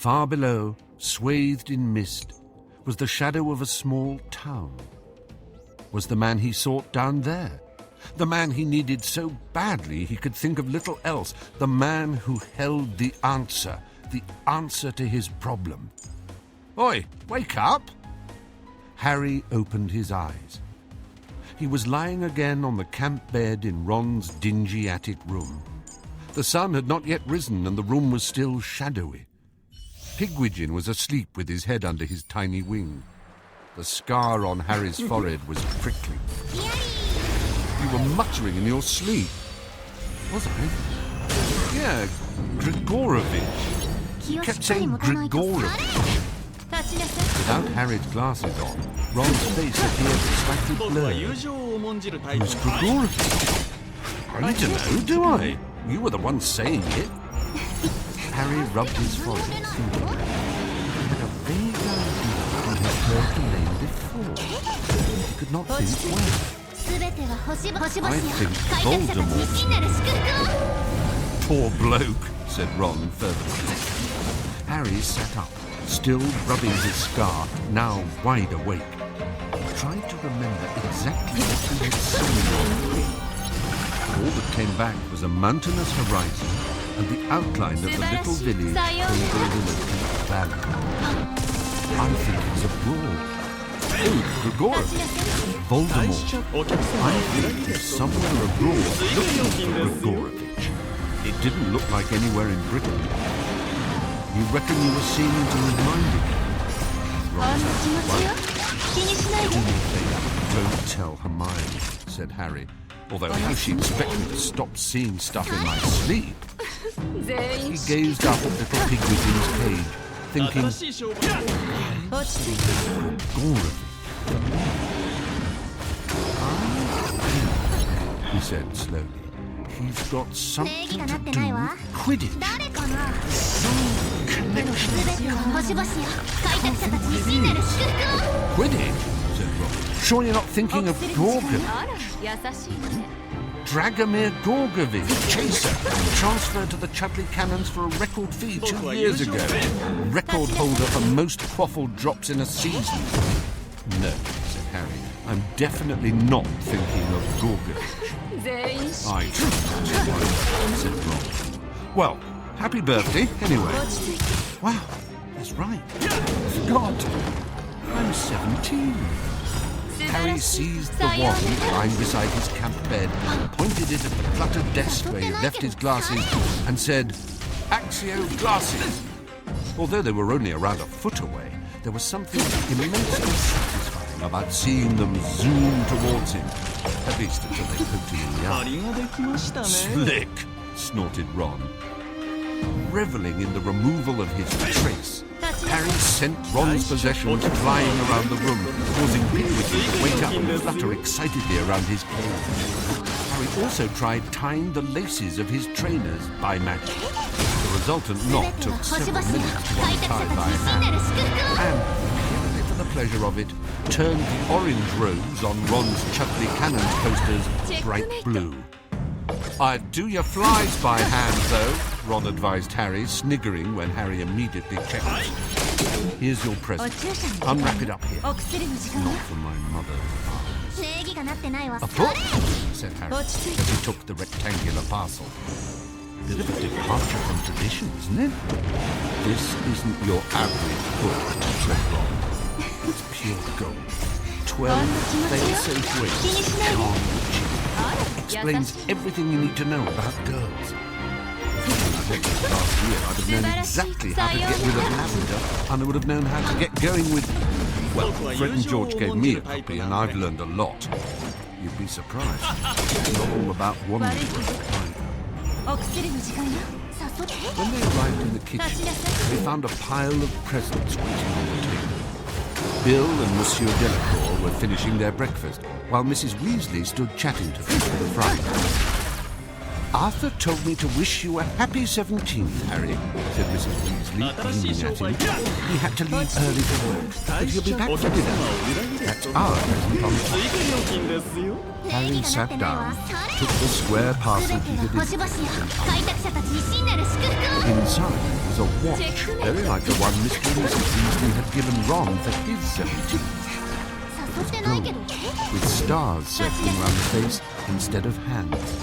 Far below, swathed in mist, was the shadow of a small town. Was the man he sought down there? The man he needed so badly he could think of little else. The man who held the answer to his problem. Oi, wake up! Harry opened his eyes. He was lying again on the camp bed in Ron's dingy attic room. The sun had not yet risen and the room was still shadowy. Pigwidgeon was asleep with his head under his tiny wing. The scar on Harry's forehead was prickling. You were muttering in your sleep. Was I? Yeah, Grigorovich. You kept saying Grigorovich. Without Harry's glasses on, Ron's face appeared slightly blurred. Who's Grigorovich? I need to know, do I? You were the one saying it. Harry rubbed his forehead, thinking. He had a vague idea he had heard the name before. He could not think where. I think Voldemort. Poor bloke, said Ron fervently. Harry sat up, still rubbing his scar, now wide awake. He tried to remember exactly what he had seen on the screen. All that came back was a mountainous horizon and the outline of the little village over in a deep valley. I think he's abroad. Oh, Grigorovich. Voldemort. I think he's somewhere abroad looking for Grigorovich. It didn't look like anywhere in Britain. You reckon you were seeing into his mind again? Don't tell Hermione, said Harry. Although how she expected me to stop seeing stuff in my sleep. He gazed up at little Pigwidgeon's cage, thinking, he said slowly, he's got something to do with Quidditch. Some connection. Quidditch, said Ron. Sure you're not thinking of Gorgovich? Dragomir Gorgovich, chaser, transferred to the Chudley Cannons for a record fee 2 years ago. Record holder for most quaffle drops in a season. No, said Harry, I'm definitely not thinking of Gorgovich. I said Ron. Well, happy birthday, anyway. Wow, that's right. I forgot. I'm 17. Harry seized the wand lying beside his camp bed, pointed it at the cluttered desk where he left his glasses, and said, Axio glasses. Although they were only around a foot away, there was something immensely satisfying about seeing them zoom towards him, at least until they poked him in the eye. Slick, snorted Ron. Reveling in the removal of his trace, Harry sent Ron's possessions flying around the room, causing Pigwidgeon to wake up and flutter excitedly around his cage. Harry also tried tying the laces of his trainers by magic. The resultant knot took several minutes to untie by hand, and, purely for the pleasure of it, turned the orange robes on Ron's Chudley Cannons posters bright blue. I'd do your flies by hand, though, Ron advised Harry, sniggering when Harry immediately checked it. Here's your present. Unwrap it up here. Not for my mother. A book, said Harry, as he took the rectangular parcel. Bit of a departure from tradition, isn't it? This isn't your average book, said Ron. It's pure gold. 12 fail-safe ways to charm the cheek. Explains everything you need to know about girls. Last year, I'd have known exactly how to get rid of lavender, and I would have known how to get going with... Well, Fred and George gave me a copy, and I've learned a lot. You'd be surprised. It's not all about one either. When they arrived in the kitchen, they found a pile of presents waiting on the table. Bill and Monsieur Delacour were finishing their breakfast, while Mrs. Weasley stood chatting to them at the front. Arthur told me to wish you a happy 17th, Harry, said Mrs. Weasley, beaming at him. He had to leave early for work, but he'll be back for dinner. That's our present on top. Harry sat down, took the square parcel he had inserted, and inside was was a watch, very like the one Mr. and Mrs. Weasley had given Ron for his 17th. It was gold, with stars circling round the face instead of hands.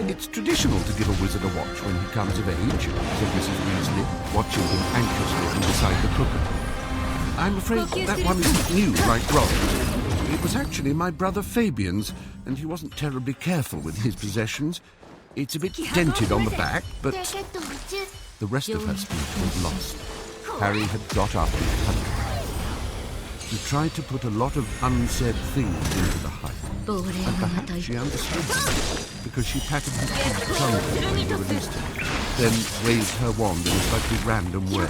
It's traditional to give a wizard a watch when he comes of age, said Mrs. Weasley, watching him anxiously from beside the cooker. I'm afraid that one isn't new like Ron's. It was actually my brother Fabian's, and he wasn't terribly careful with his possessions. It's a bit dented on the back, but the rest of her speech was lost. Harry had got up and hugged her. He tried to put a lot of unsaid things into the hut, and perhaps she understood them, because she patted his big tongue when he released him, then waved her wand in a slightly random way,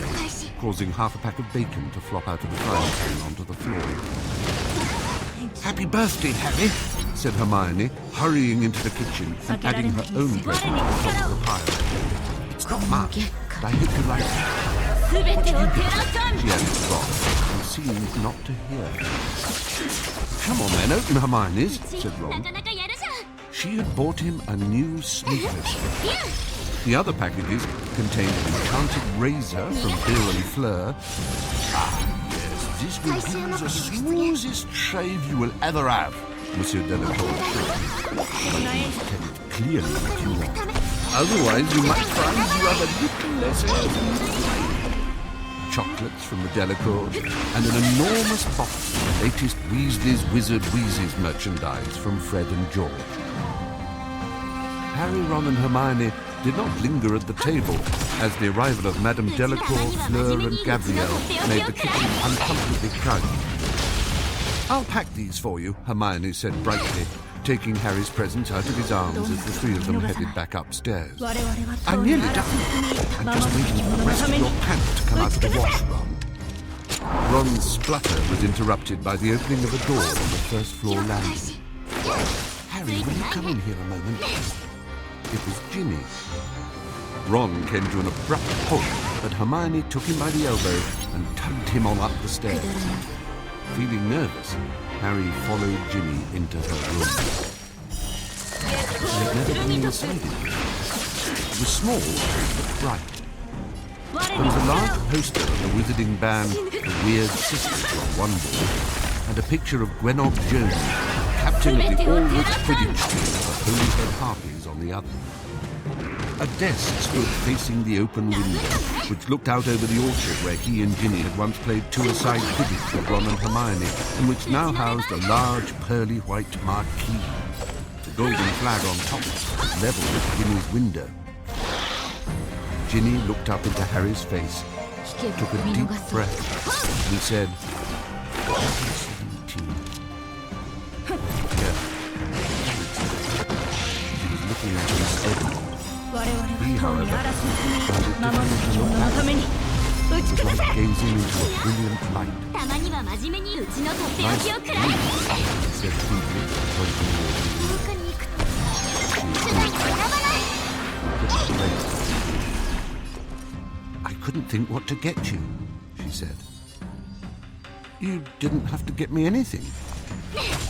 causing half a pack of bacon to flop out of the frying pan onto the floor. "Happy birthday, Harry," said Hermione, hurrying into the kitchen and adding her own present to the top of the pile. "It's not much, but I hope you like it. What did you get?" she added to Ron, and seemed not to hear. "Come on then, open Hermione's," said Ron. She had bought him a new sneakers. The other packages contained an enchanted razor from Bill and Fleur. "Ah, yes, this will give you the smoothest shave you will ever have," Monsieur Delacour assured me. "But you must tell it clearly what you want. Otherwise, you might find you have a little less hair than you like." Chocolates from the Delacours, and an enormous box of the latest Weasley's Wizard Wheezes merchandise from Fred and George. Harry, Ron and Hermione did not linger at the table, as the arrival of Madame Delacour, Fleur and Gabrielle made the kitchen uncomfortably crowded. "I'll pack these for you," Hermione said brightly, taking Harry's presents out of his arms as the three of them headed back upstairs. "I'm nearly done. I'm just waiting for the rest of your pants to come out of the wash, Ron." Ron's splutter was interrupted by the opening of a door on the first floor landing. "Harry, will you come in here a moment?" It was Ginny. Ron came to an abrupt halt, but Hermione took him by the elbow and tugged him on up the stairs. Feeling nervous, Harry followed Ginny into her room. She had never been inside it. It was small, but bright. There was a large poster of the wizarding band The Weird Sisters on one wall, and a picture of Gwenog Jones, captain of the all-which Quidditch team of the Holyhead Harpies, on the other. A desk stood facing the open window, which looked out over the orchard where he and Ginny had once played two-a-side Quidditch with Ron and Hermione, and which now housed a large pearly white marquee. The golden flag on top was level with Ginny's window. Ginny looked up into Harry's face, took a deep breath, and said, 17. Yeah. She was looking at his head. He, however, found it difficult to look at. It was like gazing into a brilliant light. "Nice view," he said feebly, pointing towards the "I couldn't think what to get you," she said. "You didn't have to get me anything."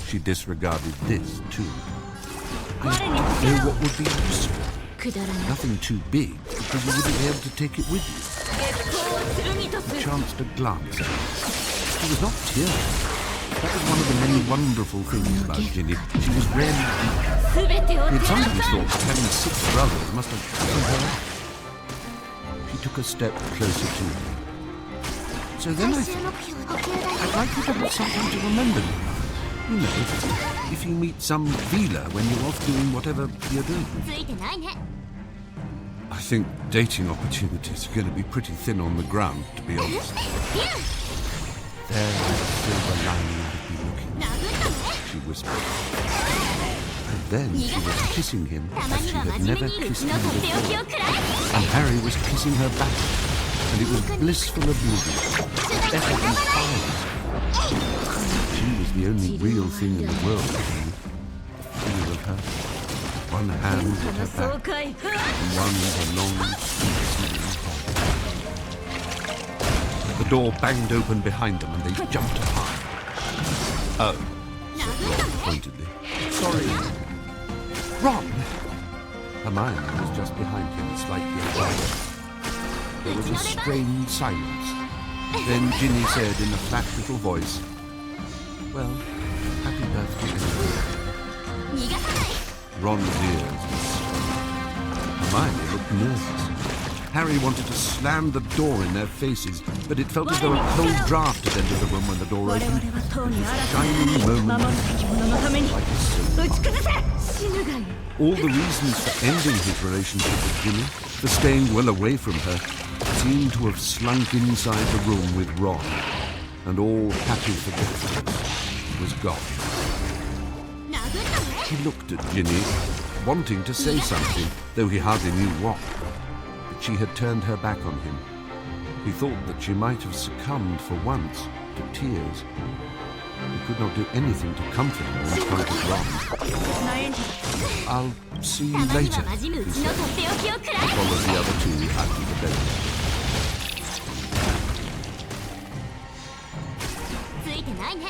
She disregarded this, too. "I didn't know what would be useful. Nothing too big, because you wouldn't be able to take it with you." He chanced a glance at her. She was not tearful. That was one of the many wonderful things about Ginny. She was rarely weak. He had sometimes thought that having 6 brothers must have happened her up. She took a step closer to him. "So then I thought, I'd like you to have something to remember me. You know, if you meet some dealer when you're off doing whatever you're doing." "I think dating opportunities are going to be pretty thin on the ground, to be honest." "There is a silver lining I've been looking for," she whispered. And then she was kissing him as she had never kissed him before. And Harry was kissing her back, and it was blissful oblivion, better than flowers. She was the only real thing in the world to me. The feel of her, one hand at her back, and one with her long, sweet hair. The door banged open behind them, and they jumped apart. "Oh," said Ron pointedly. "Sorry." "Ron!" Hermione was just behind him, slightly ahead. There was a strained silence. Then Ginny said in a flat little voice, "Well, happy birthday anyway." Ron's ears were stuck. Hermione looked nervous. Harry wanted to slam the door in their faces, but it felt as though a cold draft had entered the room when the door opened. It was a shining moment, like a soul. All the reasons for ending his relationship with Ginny, for staying well away from her, seemed to have slunk inside the room with Ron, and all happy forgetfulness was gone. He looked at Ginny, wanting to say something, though he hardly knew what. But she had turned her back on him. He thought that she might have succumbed for once to tears. He could not do anything to comfort her in front of Ron. "I'll see you later," he said, and followed the other two out of the bedroom. ついてないね。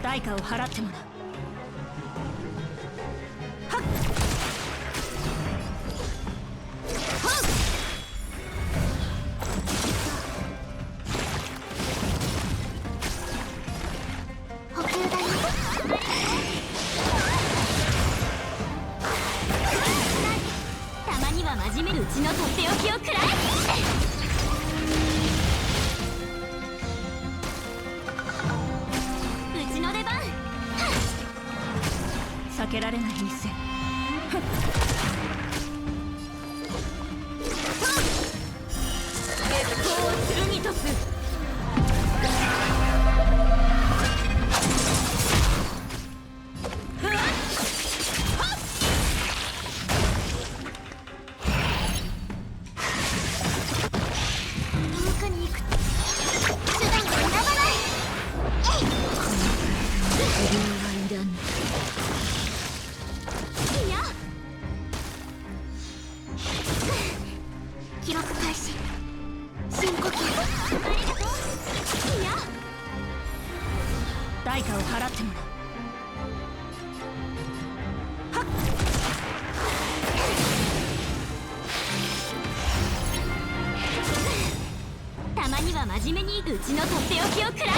代価を払ってもらう。はっ。補給だよ。たまには真面目にうちのとっておきをくらえ。うちの出番。避けられない店。月光を剣とす。記録開始。深呼吸。ありがとう。いや。代価を払ってもらう。はっ。たまには真面目にうちのとっておきをくらえ。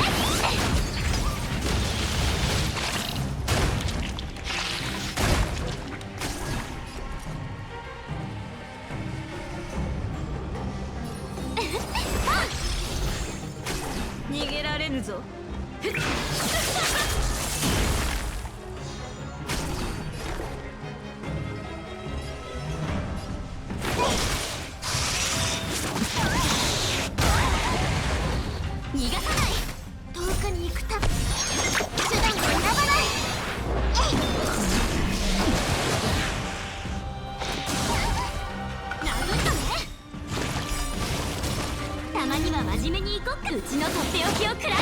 逃げられぬぞ。逃がさない。遠くに行くため手段を選ばない。殴ったね。たまには真面目に行こっか。うちのとっておきをくらえ。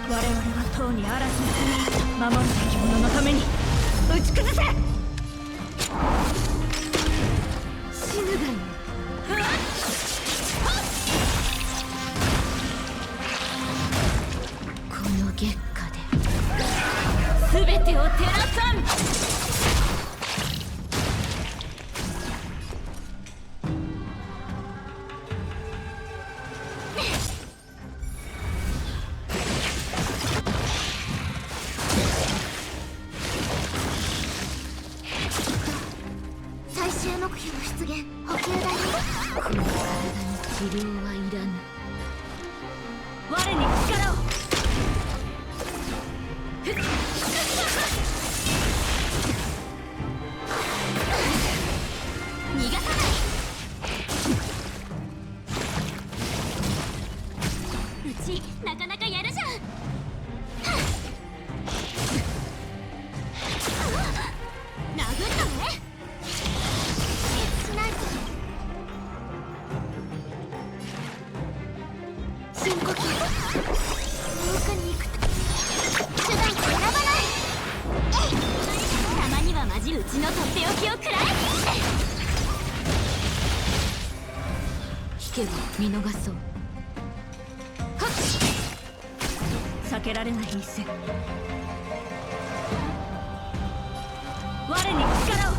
我々はとうに嵐の国守るべき者のために打ち崩せ。死ぬがいい。この月下で全てを照らさん。最終目標出現。補給だよ。この体に治療はいらぬ。我に力を。逃がさない。うちなかなかやるじゃん。殴ったね。しないと。深呼吸。遠くに行く手段を選ばない。たまにはマジうちのとっておきをくらえ。引けば見逃そう。はっ。先けられない一戦。我に力を。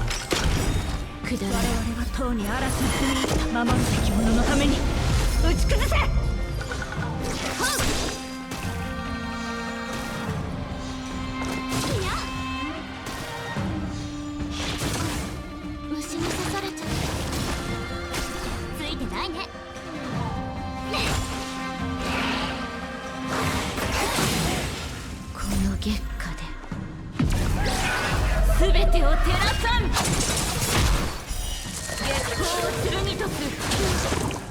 我々はとうに嵐に踏み入った守るべき者のために打ち崩せ。虫に刺されちゃった。ついてないね。この月下で全てを照らさん。月光を剣とす。